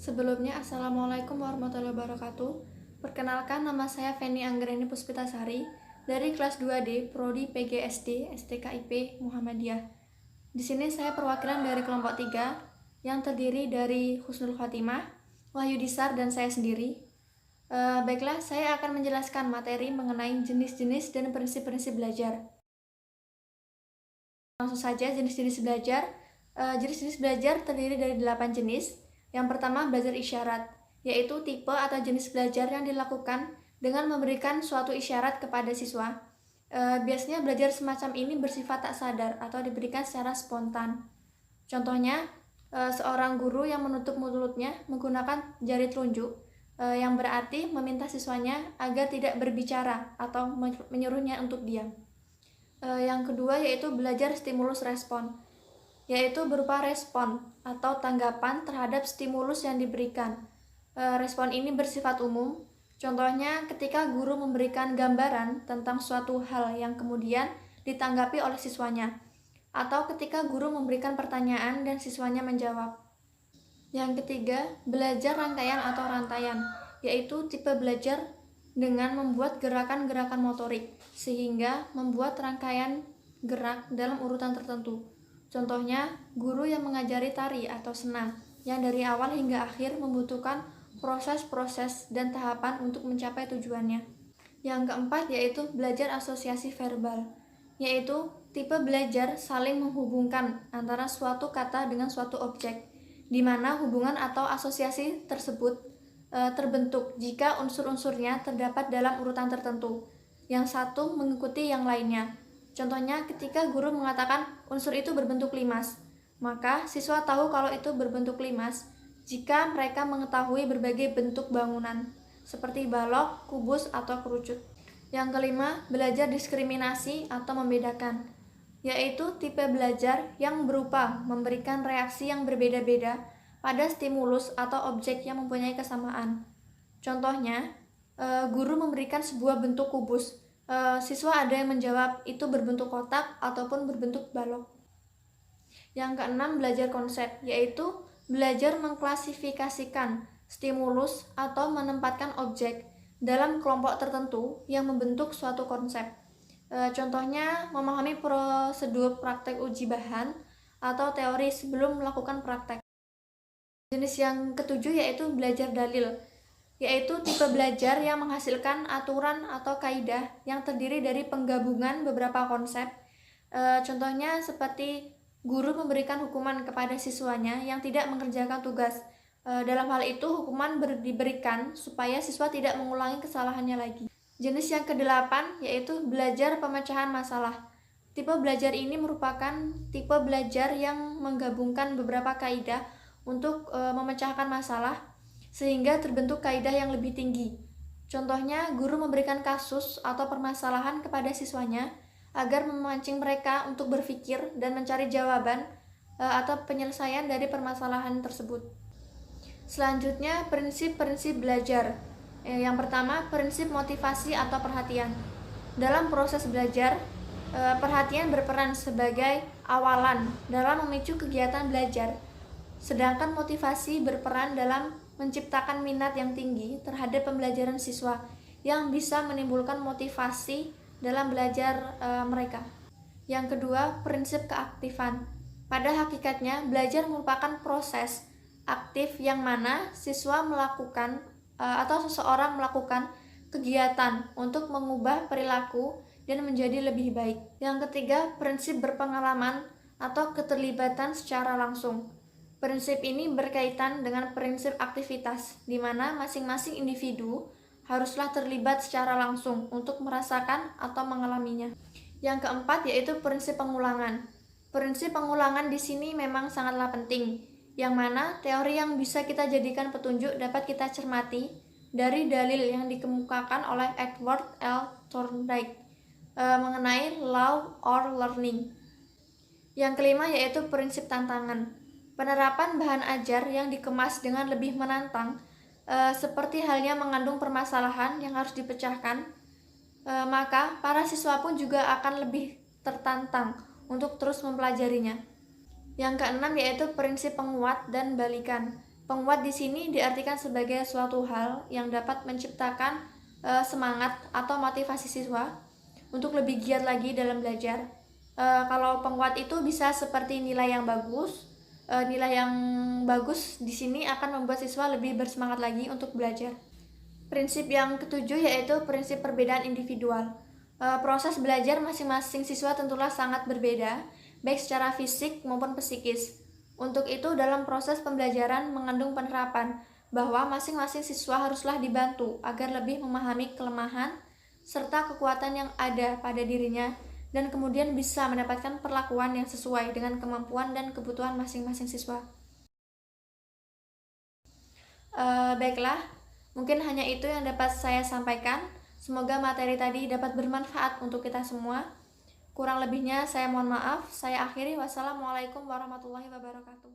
Sebelumnya, Assalamualaikum warahmatullahi wabarakatuh. Perkenalkan, nama saya Feni Anggreni Puspitasari dari kelas 2D, Prodi PGSD, STKIP Muhammadiyah. Di sini saya perwakilan dari kelompok 3 yang terdiri dari Husnul Khotimah, Wahyu Disar, dan saya sendiri. Baiklah, saya akan menjelaskan materi mengenai jenis-jenis dan prinsip-prinsip belajar. Langsung saja, jenis-jenis belajar. Jenis-jenis belajar terdiri dari 8 jenis. Yang pertama, belajar isyarat, yaitu tipe atau jenis belajar yang dilakukan dengan memberikan suatu isyarat kepada siswa. Biasanya belajar semacam ini bersifat tak sadar atau diberikan secara spontan. Contohnya, seorang guru yang menutup mulutnya menggunakan jari telunjuk, yang berarti meminta siswanya agar tidak berbicara atau menyuruhnya untuk diam. Yang kedua yaitu belajar stimulus respon, yaitu berupa respon atau tanggapan terhadap stimulus yang diberikan. Respon ini bersifat umum, contohnya ketika guru memberikan gambaran tentang suatu hal yang kemudian ditanggapi oleh siswanya, atau ketika guru memberikan pertanyaan dan siswanya menjawab. Yang ketiga, belajar rangkaian atau rantaian, yaitu tipe belajar dengan membuat gerakan-gerakan motorik, sehingga membuat rangkaian gerak dalam urutan tertentu. Contohnya, guru yang mengajari tari atau senam, yang dari awal hingga akhir membutuhkan proses-proses dan tahapan untuk mencapai tujuannya. Yang keempat yaitu belajar asosiasi verbal, yaitu tipe belajar saling menghubungkan antara suatu kata dengan suatu objek, di mana hubungan atau asosiasi tersebut terbentuk jika unsur-unsurnya terdapat dalam urutan tertentu, yang satu mengikuti yang lainnya. Contohnya, ketika guru mengatakan unsur itu berbentuk limas, maka siswa tahu kalau itu berbentuk limas jika mereka mengetahui berbagai bentuk bangunan, seperti balok, kubus, atau kerucut. Yang kelima, belajar diskriminasi atau membedakan, yaitu tipe belajar yang berupa memberikan reaksi yang berbeda-beda pada stimulus atau objek yang mempunyai kesamaan. Contohnya, guru memberikan sebuah bentuk kubus, siswa ada yang menjawab itu berbentuk kotak ataupun berbentuk balok. Yang keenam, belajar konsep, yaitu belajar mengklasifikasikan stimulus atau menempatkan objek dalam kelompok tertentu yang membentuk suatu konsep. Contohnya, memahami prosedur praktek uji bahan atau teori sebelum melakukan praktek. Jenis yang ketujuh yaitu belajar dalil, yaitu tipe belajar yang menghasilkan aturan atau kaidah yang terdiri dari penggabungan beberapa konsep. Contohnya seperti guru memberikan hukuman kepada siswanya yang tidak mengerjakan tugas. Dalam hal itu hukuman diberikan supaya siswa tidak mengulangi kesalahannya lagi. Jenis yang kedelapan yaitu belajar pemecahan masalah. Tipe belajar ini merupakan tipe belajar yang menggabungkan beberapa kaidah untuk memecahkan masalah sehingga terbentuk kaidah yang lebih tinggi. Contohnya, guru memberikan kasus atau permasalahan kepada siswanya agar memancing mereka untuk berpikir dan mencari jawaban atau penyelesaian dari permasalahan tersebut. Selanjutnya, prinsip-prinsip belajar. Yang pertama, prinsip motivasi atau perhatian. Dalam proses belajar, perhatian berperan sebagai awalan dalam memicu kegiatan belajar, sedangkan motivasi berperan dalam menciptakan minat yang tinggi terhadap pembelajaran siswa yang bisa menimbulkan motivasi dalam belajar mereka. Yang kedua, prinsip keaktifan. Pada hakikatnya, belajar merupakan proses aktif yang mana siswa melakukan atau seseorang melakukan kegiatan untuk mengubah perilaku dan menjadi lebih baik. Yang ketiga, prinsip berpengalaman atau keterlibatan secara langsung. Prinsip ini berkaitan dengan prinsip aktivitas, di mana masing-masing individu haruslah terlibat secara langsung untuk merasakan atau mengalaminya. Yang keempat yaitu prinsip pengulangan. Prinsip pengulangan di sini memang sangatlah penting, yang mana teori yang bisa kita jadikan petunjuk dapat kita cermati dari dalil yang dikemukakan oleh Edward L. Thorndike mengenai law or learning. Yang kelima yaitu prinsip tantangan. Penerapan bahan ajar yang dikemas dengan lebih menantang, seperti halnya mengandung permasalahan yang harus dipecahkan, maka para siswa pun juga akan lebih tertantang untuk terus mempelajarinya. Yang keenam yaitu prinsip penguat dan balikan. Penguat di sini diartikan sebagai suatu hal yang dapat menciptakan semangat atau motivasi siswa untuk lebih giat lagi dalam belajar. Kalau penguat itu bisa seperti nilai yang bagus. Nilai yang bagus di sini akan membuat siswa lebih bersemangat lagi untuk belajar. Prinsip yang ketujuh yaitu prinsip perbedaan individual. Proses belajar masing-masing siswa tentulah sangat berbeda, baik secara fisik maupun psikis. Untuk itu, dalam proses pembelajaran mengandung penerapan bahwa masing-masing siswa haruslah dibantu agar lebih memahami kelemahan serta kekuatan yang ada pada dirinya dan kemudian bisa mendapatkan perlakuan yang sesuai dengan kemampuan dan kebutuhan masing-masing siswa. Baiklah, mungkin hanya itu yang dapat saya sampaikan. Semoga materi tadi dapat bermanfaat untuk kita semua. Kurang lebihnya saya mohon maaf. Saya akhiri. Wassalamualaikum warahmatullahi wabarakatuh.